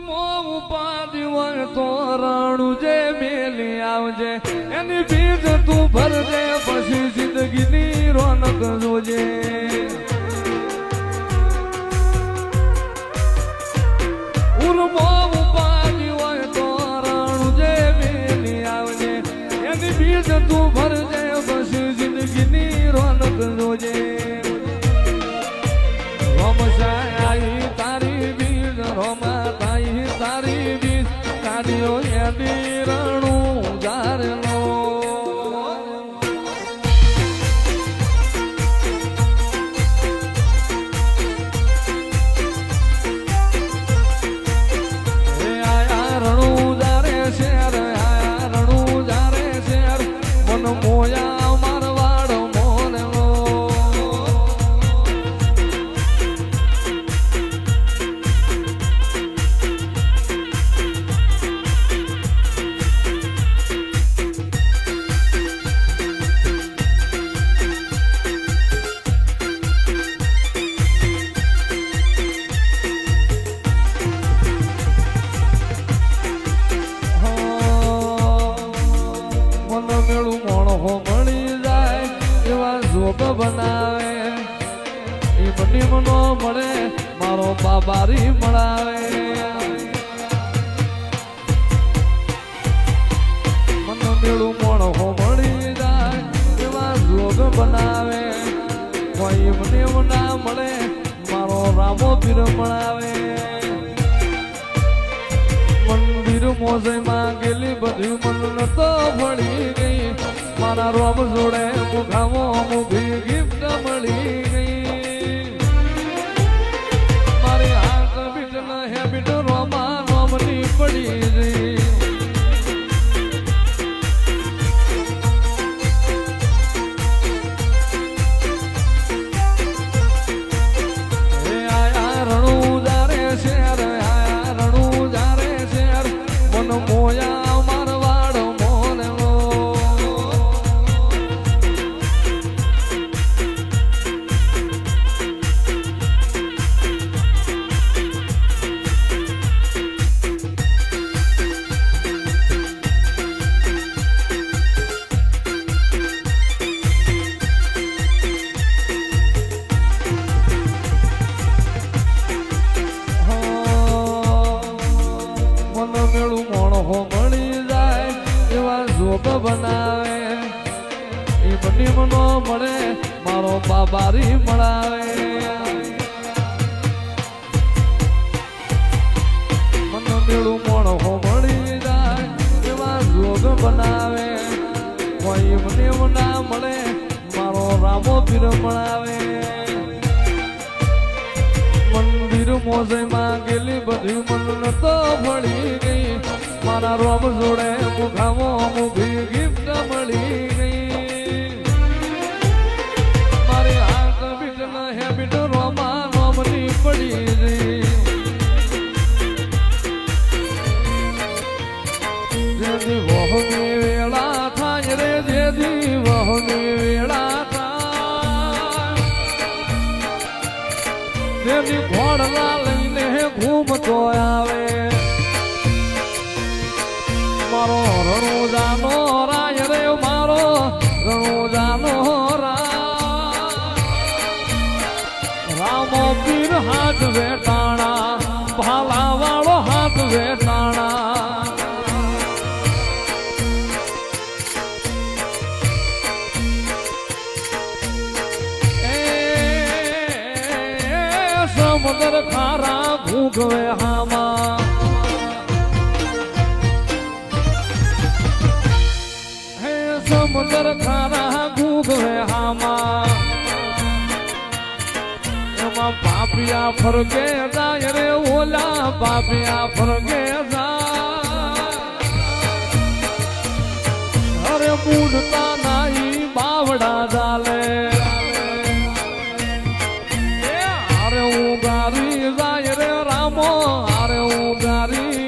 ઉપાધિ હોય તો રાણું જે મેલી આવજે એની બીજ તું ભરજે પછી જિંદગીની રોનક જોજે ઉપાધિ હોય તો રાણું જે મેલી આવજે એની બીજ તું ભરજે પછી જિંદગીની રોનક જોજે રોમશાઈ તારી બીજ રોમા તાઈ તારી બીજ કાઢ્યો એની રણું જારનો આયા રણું જારે શેર આયા રણું જારે શેર મન મોયા મારવાડ મોનલો બનાવે એ મની મનો મળે મારો બાબારી મળાવે મન મેળું મોણો મળી જાય એવા જોગ બનાવે કોઈ મને ના મળે મારો રામો પીર મળાવે મંદિર મોજમાં ગયેલી બધી મન તો ભળી ગઈ મારા રોમ જોડે મુખામો મુખી ગિફ્ટ મળી ગઈ મારી હાથ બીટ ના હેબિટ રોમા રોમની પડી ગઈ આયા રણું જારે શેર આયા રણું જારે શેર મન મોયા મારવાડ મોનલો બનાવે એ બની મનો મળે મારો બાબારી મળાવે મન મેળું મોણો મળી જાય એવા જોગ બનાવે કોઈ મને ના મળે મારો રામો પીર મળાવે મંદિર મોજમાં ગયેલી બધી મન તો ભળી ગઈ મારા રોમ જોડે મુખામો મુખી ગિફ્ટ મળી ગઈ મારી હાથ બીટ ના હેબિટ રોમા રોમની પડી ગઈ જેથી વહની વેળા થાય રે જેથી વહની વેળા થાય જેથી ઘોડલા લઈને ઘૂમતો આવે મારો રણુજાનો રાય રે મારો રણુજાનો રામો પીર હાથ વેટાણા ભાલા વાળો હાથ વેટાણા સમુદ્ર ખારા ભૂગવે હામાં સમુદ્ર ખારા ઘૂઘવે હામાં એમાં પાપિયા ફરકે જાય રે ઓલા પાપિયા ફરકે જાય અરે બુડતા નાઈ બાવડા ચાલે અરે ઉગારી જાય રે રામો અરે ઉગારી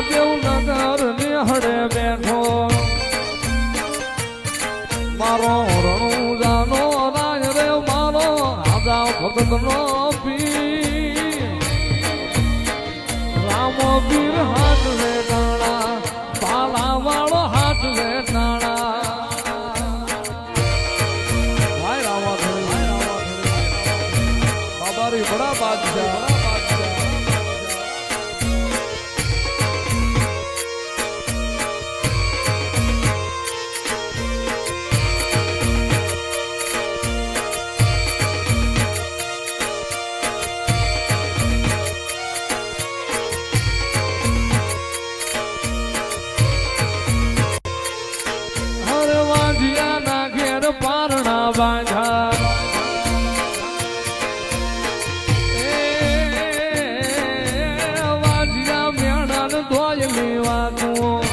દેવનગર નિહળે બેઠો મારો રણુજાનો રાજ રે મારો આદા ભગતનો પીર રામો પીર હાથ વેટાણા પાલા વાળો હાથ વેટાણા ભાઈ રામા બાબારી બડા બાદશાહ પારણા બાંધા વાજિયા મેણન ધોય લેવાનું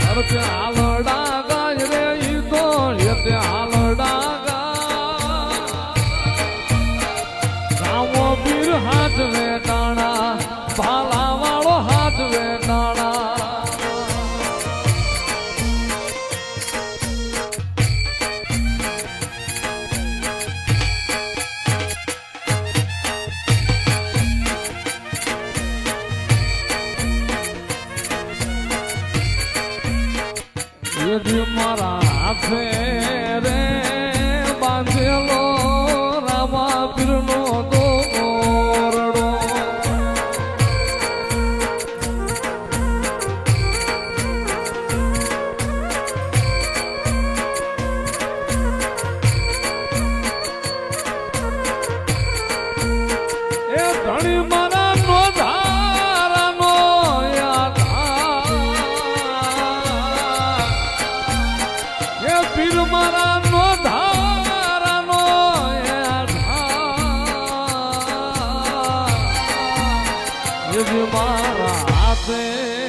હરતે હાલડા ગાય રે ઈ તો યતે હાલડા ગા રામો પીર હાથ વેટાણા ભાલા વાળો હાથ વેટાણા યદી મારા હાથે રે બાંધેલો રામા પીરનો દોરડો એ ધણી મારા નો ધારાનો પીર મારા નો ધારાનો મારા હાથે